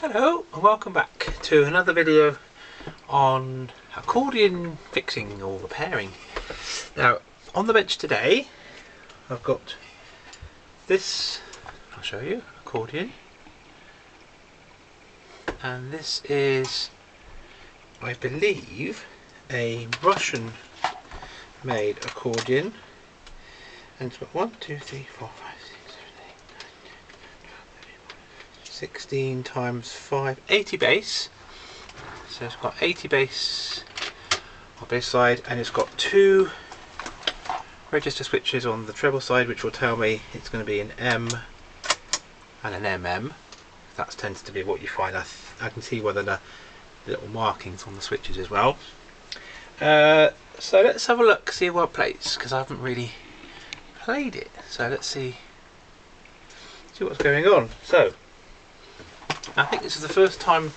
Hello and welcome back to another video on accordion fixing or repairing. Now on the bench today I've got this, I'll show you, accordion, and this is, I believe, a Russian made accordion, and it's got 1, 2, 3, 4, 5, 6, 7, 8, 9, 16 times 5, 80 bass. So it's got 80 bass on this side, and it's got two register switches on the treble side, which will tell me it's going to be an M and an MM. That tends to be what you find. I can see whether the little markings on the switches as well. So let's have a look, see what it plays, because I haven't really played it. So let's see what's going on. So I think this is the first time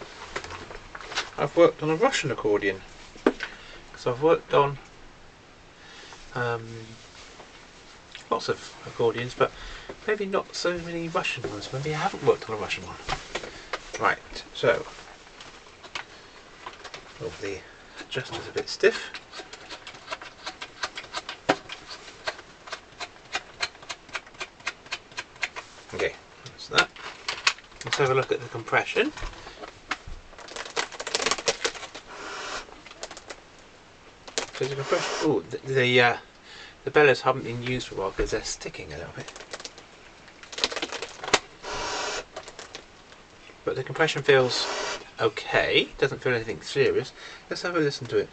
I've worked on a Russian accordion, because I've worked on lots of accordions, but maybe not so many Russian ones. Maybe I haven't worked on a Russian one. Right, so the adjuster's a bit stiff. Okay, that's that. Let's have a look at the compression. So the compression, oh, the bellows haven't been used for a while because they're sticking a little bit. But the compression feels okay, doesn't feel anything serious. Let's have a listen to it.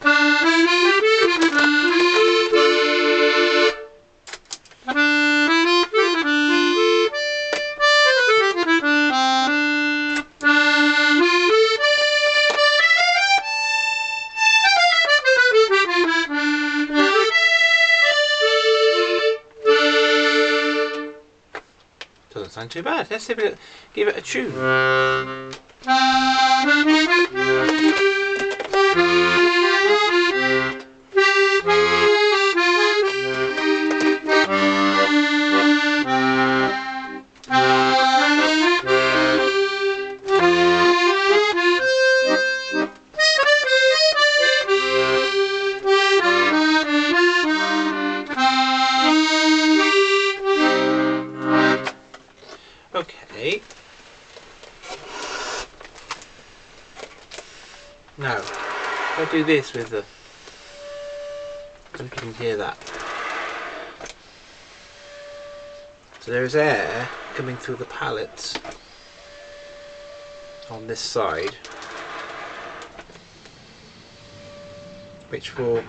Doesn't sound too bad. Let's give it a tune. Okay. Now, if I do this with the, I don't know if you can hear that. So there is air coming through the pallets on this side, which will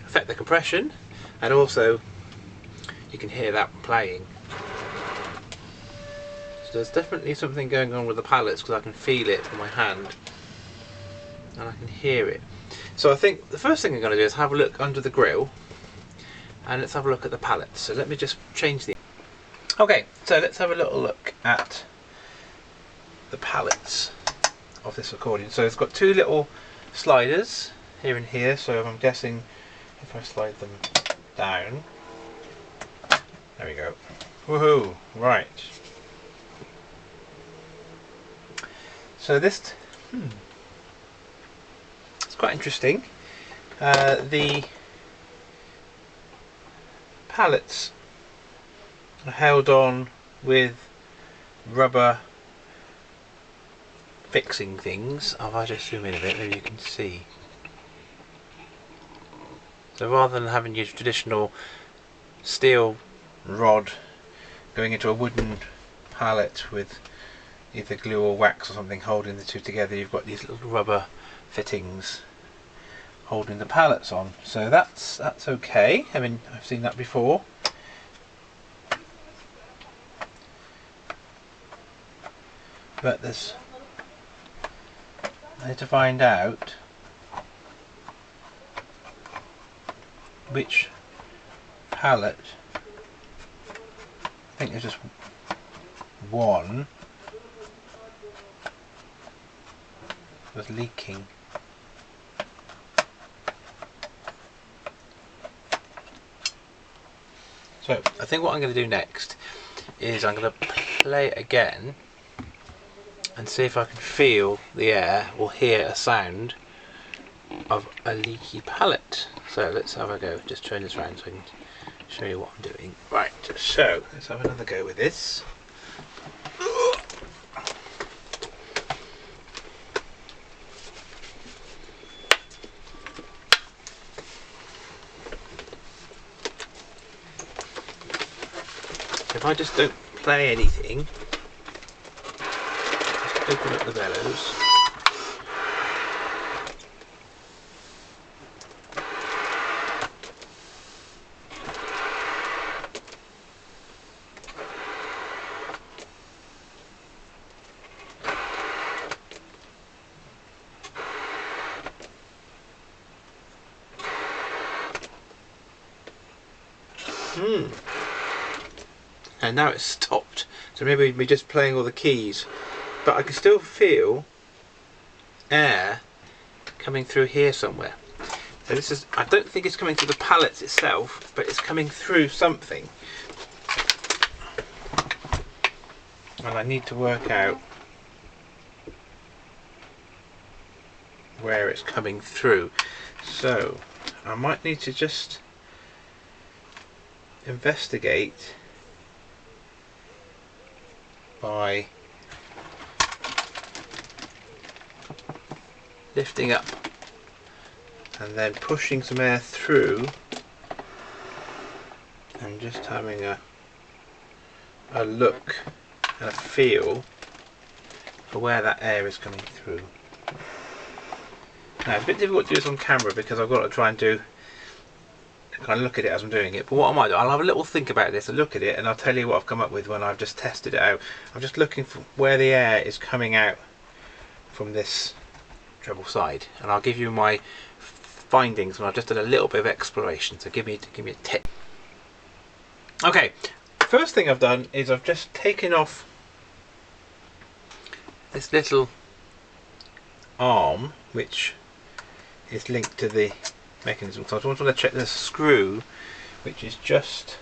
affect the compression, and also you can hear that playing. There's definitely something going on with the pallets because I can feel it in my hand and I can hear it. So I think the first thing I'm going to do is have a look under the grill, and let's have a look at the pallets. So let me just change the... Okay, so let's have a little look at the pallets of this accordion. So it's got two little sliders here and here, so I'm guessing if I slide them down, there we go. Woohoo! Right. So this, it's quite interesting. The pallets are held on with rubber fixing things. If I just zoom in a bit, maybe you can see. So rather than having your traditional steel rod going into a wooden pallet with either glue or wax or something holding the two together, you've got these little rubber fittings holding the pallets on. So that's okay. I mean, I've seen that before. But I need to find out which pallet. I think there's just one was leaking. So I think what I'm going to do next is I'm going to play it again and see if I can feel the air or hear a sound of a leaky pallet. So let's have a go. Just turn this around so I can show you what I'm doing. Right, so let's have another go with this. If I just don't play anything, just open up the bellows. And now it's stopped, so maybe we're just playing all the keys, but I can still feel air coming through here somewhere. So this is, I don't think it's coming through the pallets itself, but it's coming through something, and I need to work out where it's coming through. So I might need to just investigate by lifting up and then pushing some air through and just having a look and a feel for where that air is coming through. Now it's a bit difficult to do this on camera because I've got to try and kind of look at it as I'm doing it, but what I might do, I'll have a little think about this and look at it, and I'll tell you what I've come up with when I've just tested it out. I'm just looking for where the air is coming out from this treble side, and I'll give you my findings when I've just done a little bit of exploration. So give me a tip. Okay, first thing I've done is I've just taken off this little arm which is linked to the mechanism. So I want to check the screw which is just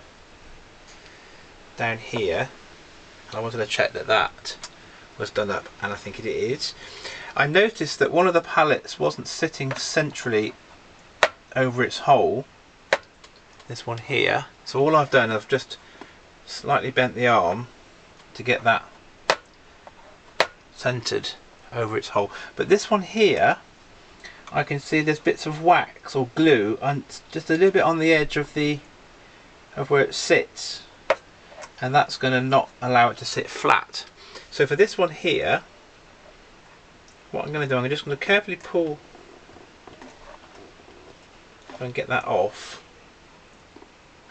down here, and I wanted to check that that was done up, and I think it is. I noticed that one of the pallets wasn't sitting centrally over its hole, this one here, so all I've done, I've just slightly bent the arm to get that centered over its hole. But this one here, I can see there's bits of wax or glue and just a little bit on the edge of where it sits, and that's going to not allow it to sit flat. So for this one here, what I'm going to do, I'm just going to carefully pull and get that off,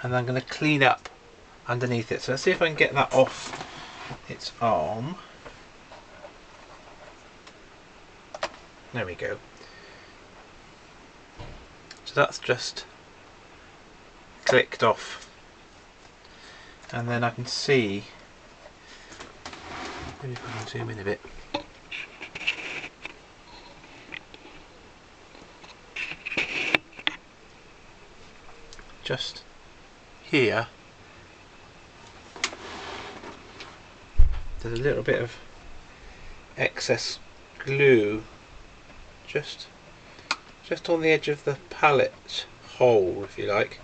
and then I'm going to clean up underneath it. So let's see if I can get that off its arm. There we go. So that's just clicked off, and then I can see, maybe if I can zoom in a bit, just here there's a little bit of excess glue just on the edge of the pallet hole, if you like,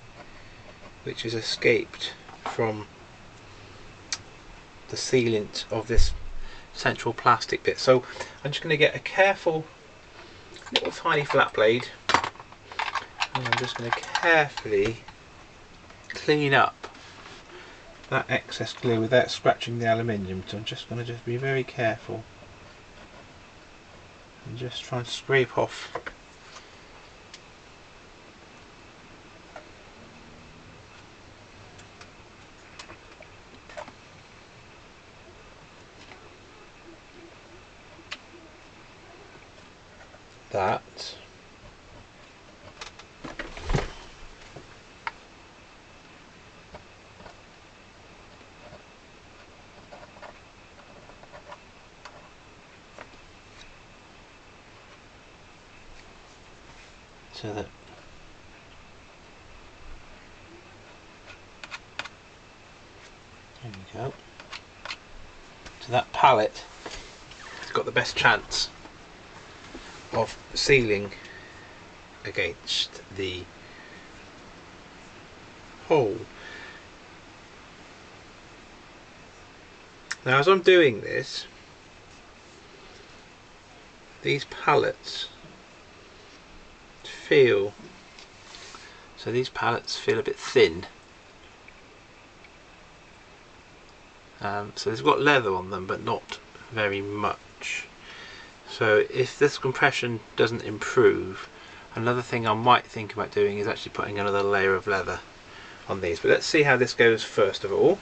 which has escaped from the sealant of this central plastic bit. So I'm just going to get a careful little tiny flat blade, and I'm just going to carefully clean up that excess glue without scratching the aluminium. So I'm just going to be very careful and just try and scrape off that. So that there we go. So that pallet got the best chance of sealing against the hole. Now as I'm doing this, these pallets feel a bit thin. So they've got leather on them, but not very much. So if this compression doesn't improve, another thing I might think about doing is actually putting another layer of leather on these. But let's see how this goes first of all.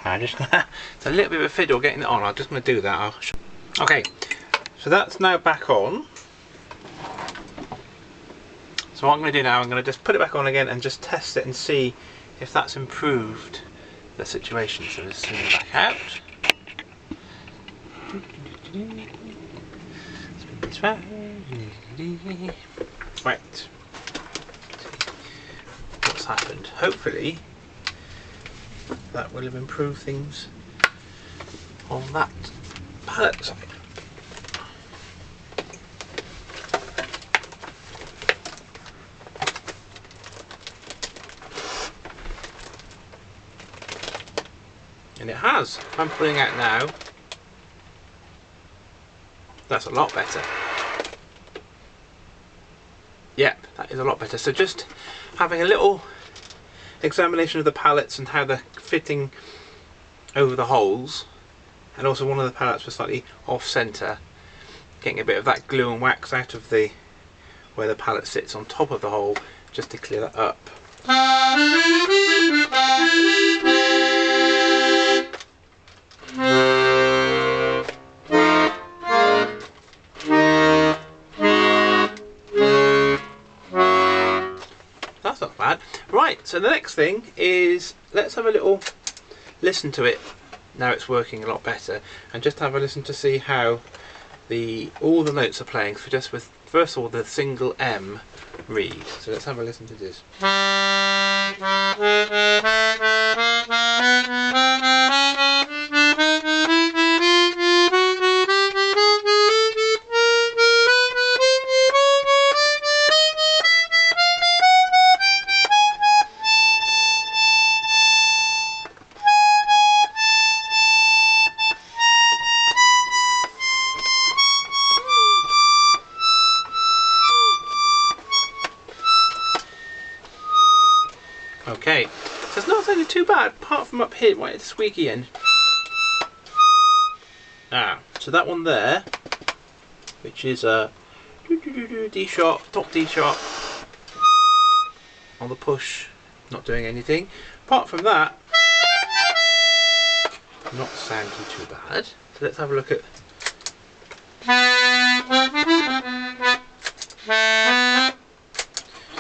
I'm just gonna, it's a little bit of a fiddle getting it on. I'm just going to do that. Okay, so that's now back on. So what I'm going to do now, I'm going to just put it back on again and just test it and see if that's improved the situation. So let's zoom it back out. Spin this round. Right. What's happened? Hopefully that will have improved things on that pallet side. And it has. I'm pulling out now. That's a lot better. Yep, that is a lot better. So just having a little examination of the pallets and how they're fitting over the holes, and also one of the pallets was slightly off centre, getting a bit of that glue and wax out of the where the pallet sits on top of the hole, just to clear that up. That's not bad. Right, so the next thing is, let's have a little listen to it now it's working a lot better, and just have a listen to see how all the notes are playing. So just with first of all the single M reed. So let's have a listen to this. Okay, so it's not sounding too bad, apart from up here, right at the squeaky end. So that one there, which is a D sharp, top D sharp, on the push, not doing anything. Apart from that, not sounding too bad. So let's have a look at.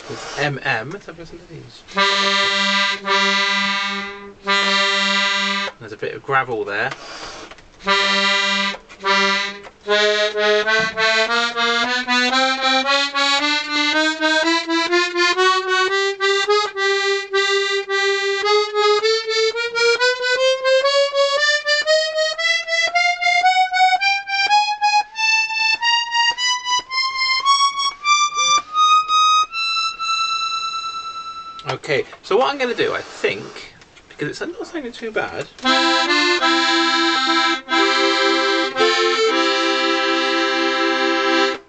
With MM, let's have a listen to these. There's a bit of gravel there. Okay, so what I'm going to do, I think, because it's not sounding too bad,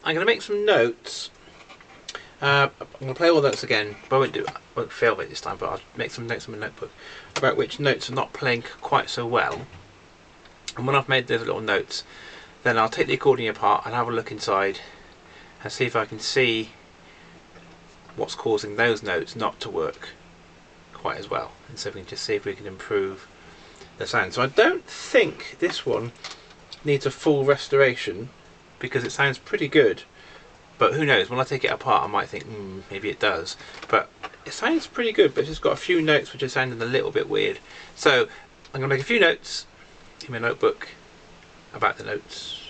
I'm going to make some notes I'm going to play all the notes again, but I won't film it this time, but I'll make some notes in my notebook about which notes are not playing quite so well. And when I've made those little notes, then I'll take the accordion apart and have a look inside and see if I can see what's causing those notes not to work quite as well, and so we can just see if we can improve the sound. So I don't think this one needs a full restoration because it sounds pretty good, but who knows, when I take it apart I might think maybe it does, but it sounds pretty good, but it's just got a few notes which are sounding a little bit weird. So I'm going to make a few notes in my notebook about the notes,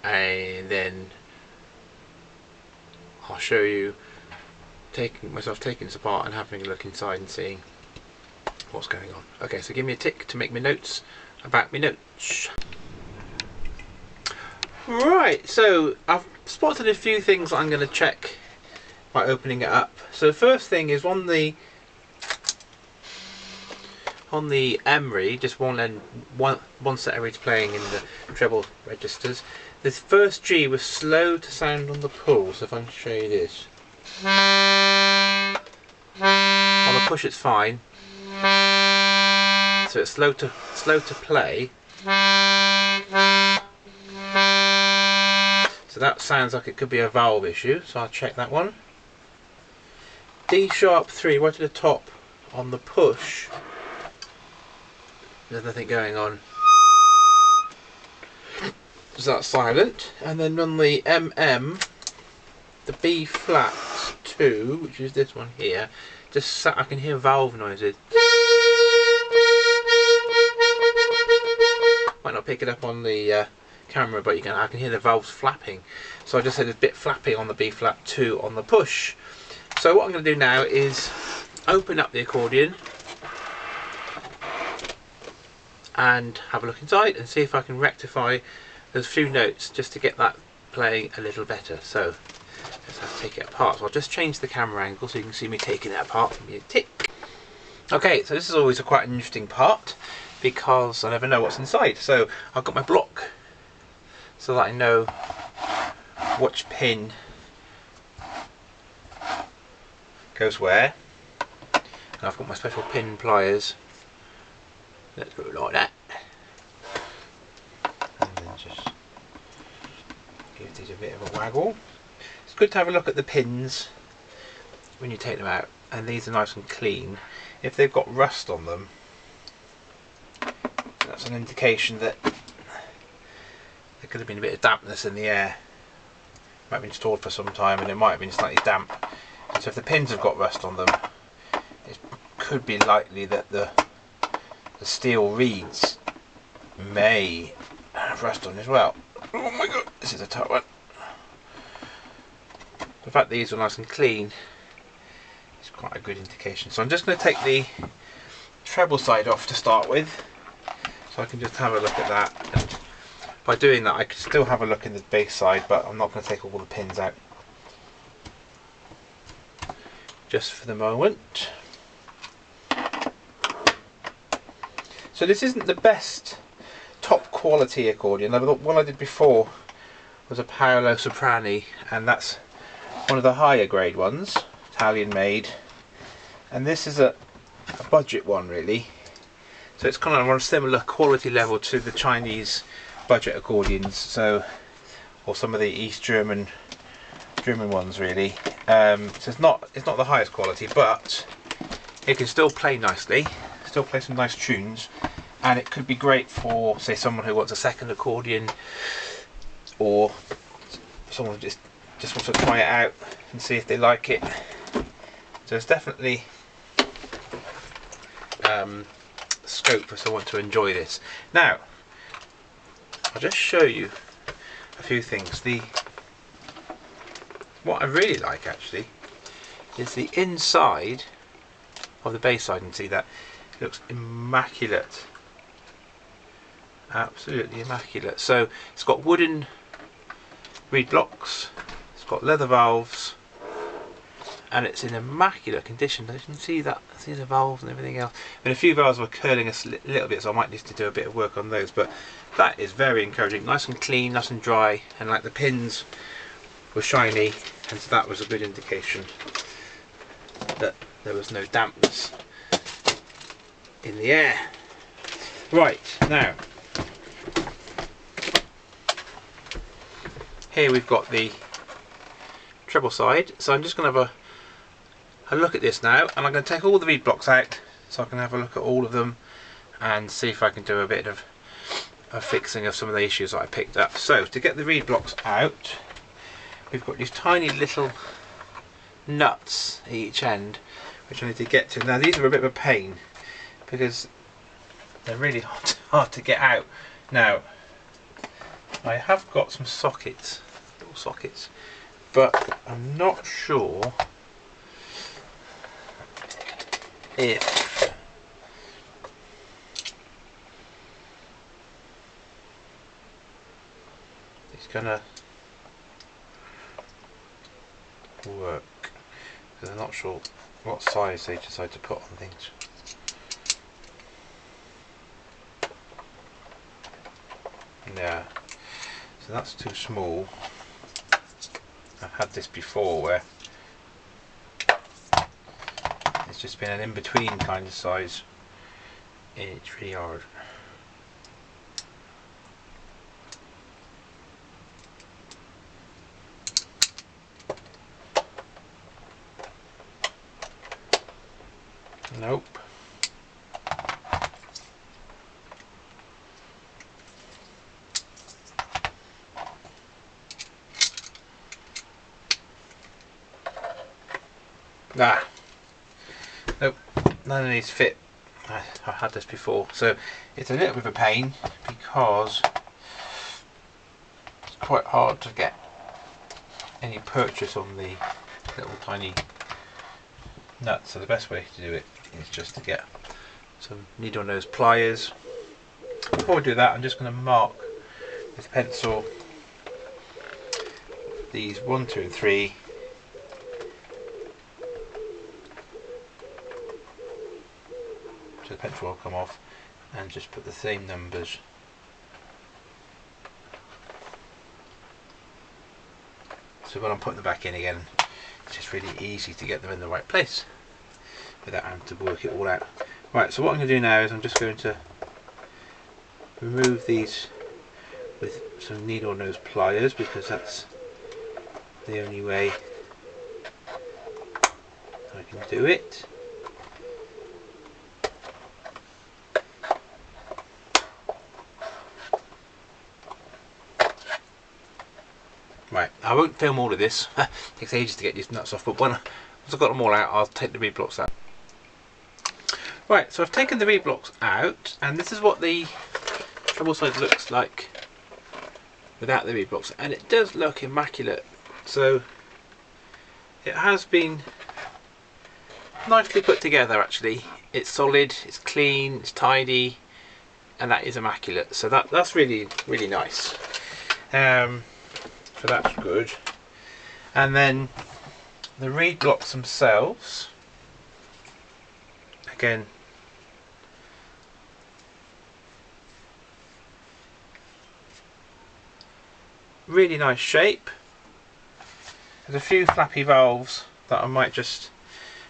and then I'll show you taking this apart and having a look inside and seeing what's going on. Okay, so give me a tick to make my notes about my notes. Right, so I've spotted a few things that I'm going to check by opening it up. So the first thing is on the emery, just one set emery playing in the treble registers. The first G was slow to sound on the pull, so if I can show you this. On the push it's fine, so it's slow to play. So that sounds like it could be a valve issue, so I'll check that one. D sharp 3 right at the top on the push, there's nothing going on, so that's silent. And then on the MM, the B flat 2, which is this one here, I can hear valve noises. Might not pick it up on the camera, but I can hear the valves flapping. So I just had a bit flapping on the B flat 2 on the push. So what I'm going to do now is open up the accordion and have a look inside and see if I can rectify those few notes just to get that playing a little better. So let's have to take it apart. So I'll just change the camera angle so you can see me taking it apart. Give me a tick. Okay, so this is always quite an interesting part because I never know what's inside. So I've got my block so that I know which pin goes where. And I've got my special pin pliers. Let's do it like that. And then just give these a bit of a waggle. It's good to have a look at the pins when you take them out, and these are nice and clean. If they've got rust on them, that's an indication that there could have been a bit of dampness in the air. It might have been stored for some time and it might have been slightly damp. So if the pins have got rust on them, it could be likely that the steel reeds may have rust on as well. Oh my god, this is a tough one. The fact these are nice and clean is quite a good indication. So I'm just going to take the treble side off to start with, so I can just have a look at that. And by doing that I can still have a look in the bass side, but I'm not going to take all the pins out just for the moment. So this isn't the best top quality accordion. The one I did before was a Paolo Soprani, and that's one of the higher grade ones, Italian made, and this is a budget one really. So it's kind of on a similar quality level to the Chinese budget accordions, so, or some of the East German ones really. So it's not the highest quality, but it can still play nicely, still play some nice tunes, and it could be great for, say, someone who wants a second accordion, or someone who just wants to try it out and see if they like it. So it's definitely scope for someone to enjoy this. Now I'll just show you a few things. What I really like actually is the inside of the bass side. You can see that it looks immaculate, absolutely immaculate. So it's got wooden reed blocks, it's got leather valves, and it's in immaculate condition. You can see that, see the valves and everything else. And a few valves were curling a little bit, so I might need to do a bit of work on those, but that is very encouraging. Nice and clean, nice and dry, and like the pins were shiny, and so that was a good indication that there was no dampness in the air. Right, now here we've got the treble side, so I'm just going to have a look at this now, and I'm going to take all the reed blocks out so I can have a look at all of them and see if I can do a bit of a fixing of some of the issues that I picked up. So to get the reed blocks out, we've got these tiny little nuts at each end which I need to get to. Now these are a bit of a pain because they're really hard to get out. Now I have got some sockets, little sockets, but I'm not sure if it's gonna work, because I'm not sure what size they decide to put on things. Yeah, so that's too small. I've had this before where it's just been an in-between kind of size. It's really hard. Nope. Nope, none of these fit. I've had this before, so it's a little bit of a pain because it's quite hard to get any purchase on the little tiny nuts. So the best way to do it is just to get some needle nose pliers. Before we do that, I'm just going to mark with pencil these 1, 2 and 3. So the pencil will come off, and just put the same numbers so when I'm putting them back in again, it's just really easy to get them in the right place without having to work it all out. Right, so what I'm going to do now is I'm just going to remove these with some needle nose pliers, because that's the only way I can do it. Right, I won't film all of this. It takes ages to get these nuts off, but once I've got them all out, I'll take the reed blocks out. Right, so I've taken the reed blocks out, and this is what the treble side looks like without the reed blocks, and it does look immaculate. So it has been nicely put together actually. It's solid, it's clean, it's tidy, and that is immaculate. So that's really nice. So that's good. And then the reed blocks themselves, again, really nice shape. There's a few flappy valves that I might just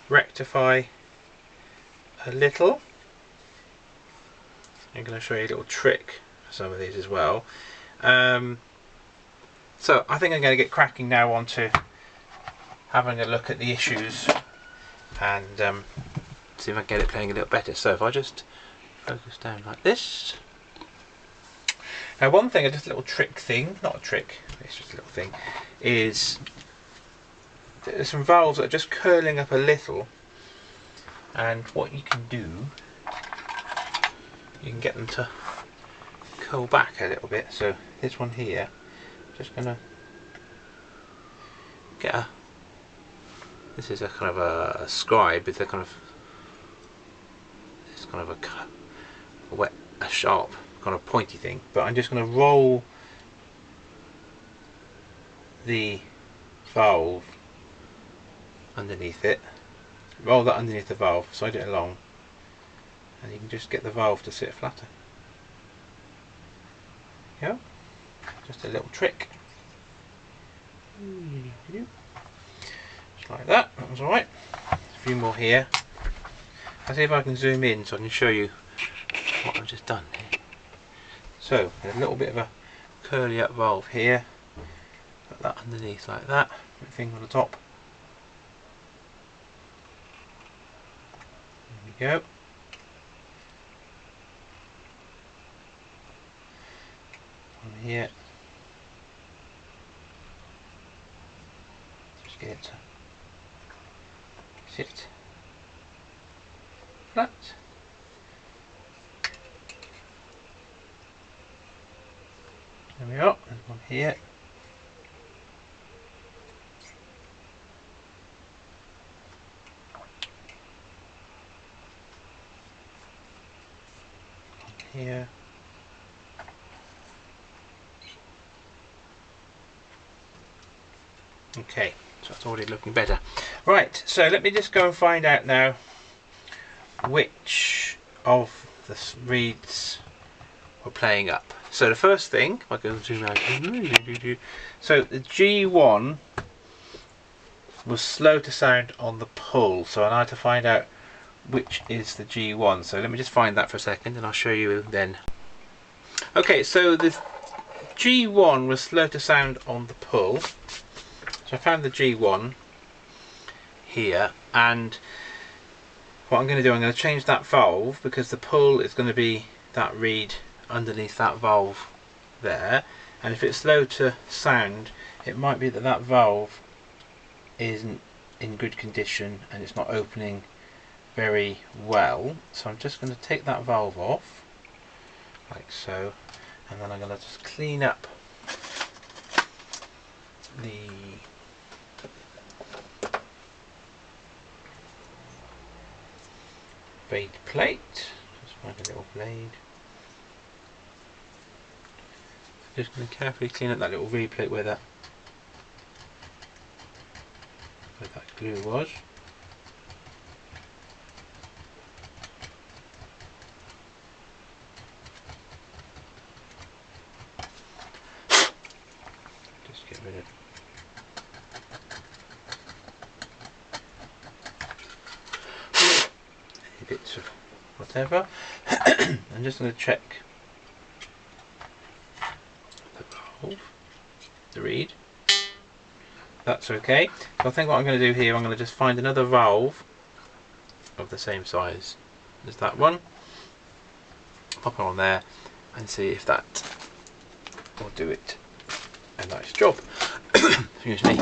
rectify a little. I'm going to show you a little trick for some of these as well. So I think I'm going to get cracking now onto having a look at the issues and see if I can get it playing a little better. So if I just focus down like this. Now one thing, just a little trick thing, not a trick, it's just a little thing, is there's some valves that are just curling up a little, and what you can do, you can get them to curl back a little bit. So this one here, just gonna get this is a kind of a scribe, it's a kind of, it's kind of a sharp kind of pointy thing, but I'm just going to roll the valve underneath it, roll that underneath the valve, slide it along, and you can just get the valve to sit flatter. Yeah, just a little trick. Just like that. That was alright. A few more here. I'll see if I can zoom in so I can show you what I've just done here. So, there's a little bit of a curly up valve here. Put that underneath like that. Put the thing on the top. There we go. On here. Just get it to sit flat. There we are. There's one here. Here. Okay, so that's already looking better. Right, so let me just go and find out now which of the reeds we're playing up. So the first thing, if I go zoom out, so the G1 was slow to sound on the pull, so I had to find out which is the G1. So let me just find that for a second and I'll show you then. Okay, so the G1 was slow to sound on the pull. So I found the G1 here, and what I'm going to do, I'm going to change that valve because the pull is going to be that reed underneath that valve there, and if it's slow to sound it might be that that valve isn't in good condition and it's not opening very well. So I'm just going to take that valve off like so, and then I'm going to just clean up the blade plate. Just find a little blade. Just going to carefully clean up that little V plate where that glue was. Just get rid of any bits of whatever. I'm just going to check the valve, the reed. That's okay. So I think what I'm going to do here, I'm going to just find another valve of the same size as that one, pop it on there and see if that will do it a nice job. Excuse me.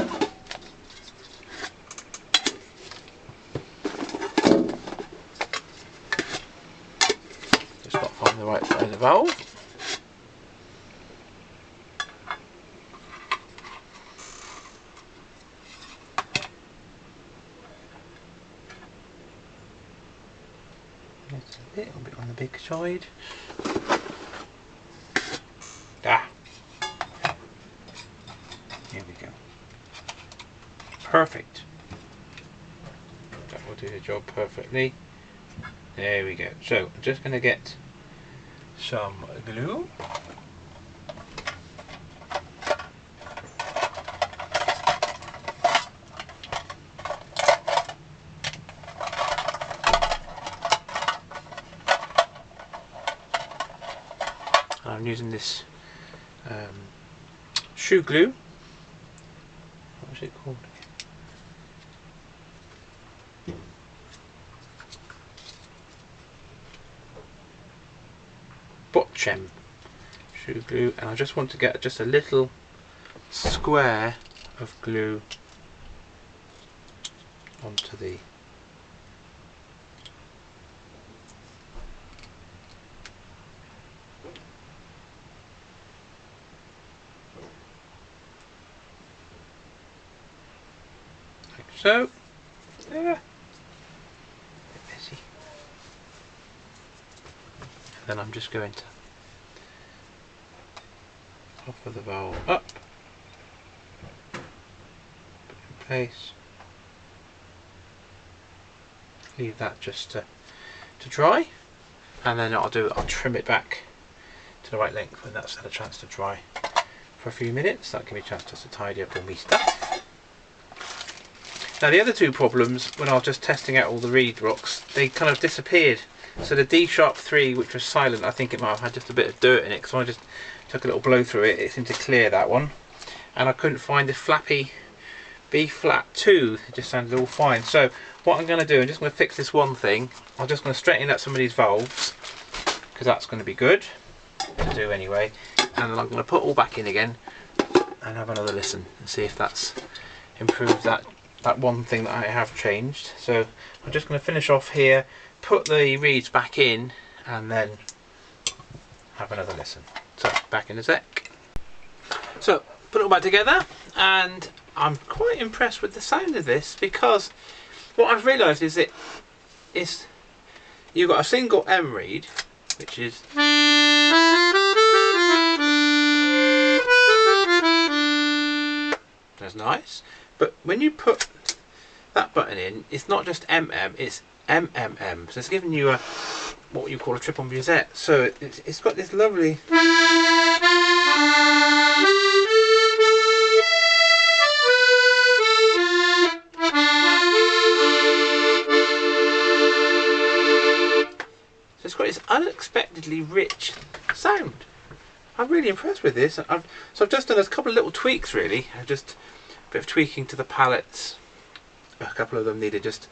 Just got to find the right size of valve. It's a little bit on the big side. Ah, here we go. Perfect. That will do the job perfectly. There we go. So I'm just going to get some glue. I'm using this shoe glue. What was it called? Botchem shoe glue, and I just want to get just a little square of glue onto the so, yeah, a bit messy. And then I'm just going to offer the valve up, put it in place, leave that just to dry, and then I'll trim it back to the right length when that's had a chance to dry for a few minutes. That'll give me a chance just to tidy up all my stuff. Now the other two problems, when I was just testing out all the reed rocks, they kind of disappeared. So the D sharp 3, which was silent, I think it might have had just a bit of dirt in it, so I just took a little blow through it. It seemed to clear that one. And I couldn't find the flappy B flat 2, it just sounded all fine. So what I'm going to do, I'm just going to fix this one thing. I'm just going to straighten out some of these valves, because that's going to be good to do anyway. And then I'm going to put all back in again and have another listen and see if that's improved that one thing that I have changed. So I'm just going to finish off here, put the reeds back in, and then have another listen. So back in a sec. So put it all back together, and I'm quite impressed with the sound of this, because what I've realised is you've got a single M reed, which is that's nice, but when you put that button in, it's not just MM, it's MMM, so it's giving you a what you call a triple musette. So it's got this lovely it's got this unexpectedly rich sound. I'm really impressed with this. So I've just done a couple of little tweaks really. I've just a bit of tweaking to the pallets. A couple of them needed just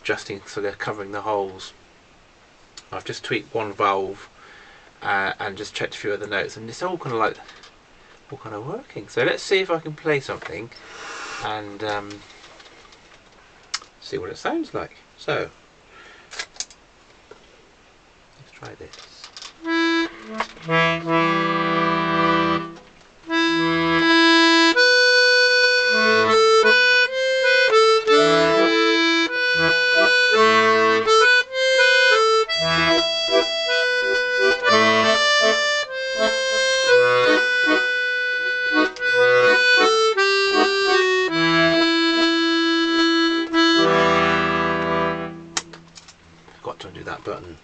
adjusting so they're covering the holes. I've just tweaked one valve and just checked a few other notes, and it's all kind of working. So let's see if I can play something and see what it sounds like. So let's try this. Got to undo that button.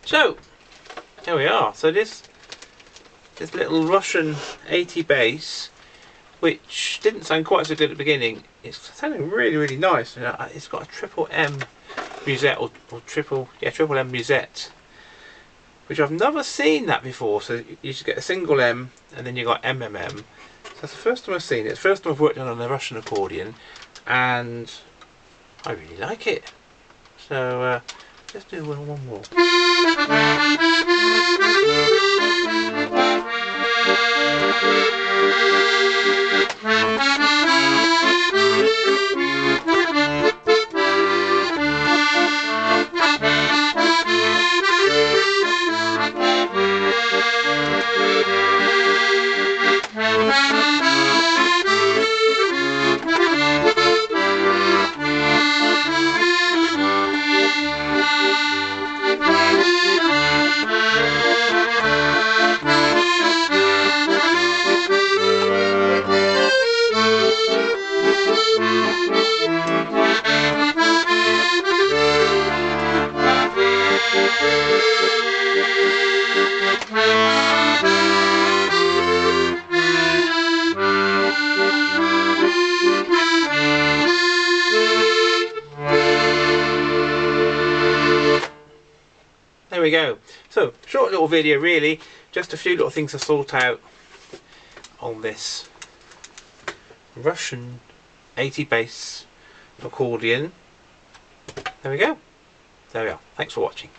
So there we are. So this little Russian 80 bass, which didn't sound quite so good at the beginning, it's sounding really nice. It's got a triple M musette or triple M musette, which I've never seen that before. So you just get a single M and then you got MMM. So that's the first time I've seen it. It's the first time I've worked on a Russian accordion, and I really like it. So let's do one more. there we go. So short little video really, just a few little things to sort out on this Russian 80 bass accordion. There we go. There we are. Thanks for watching.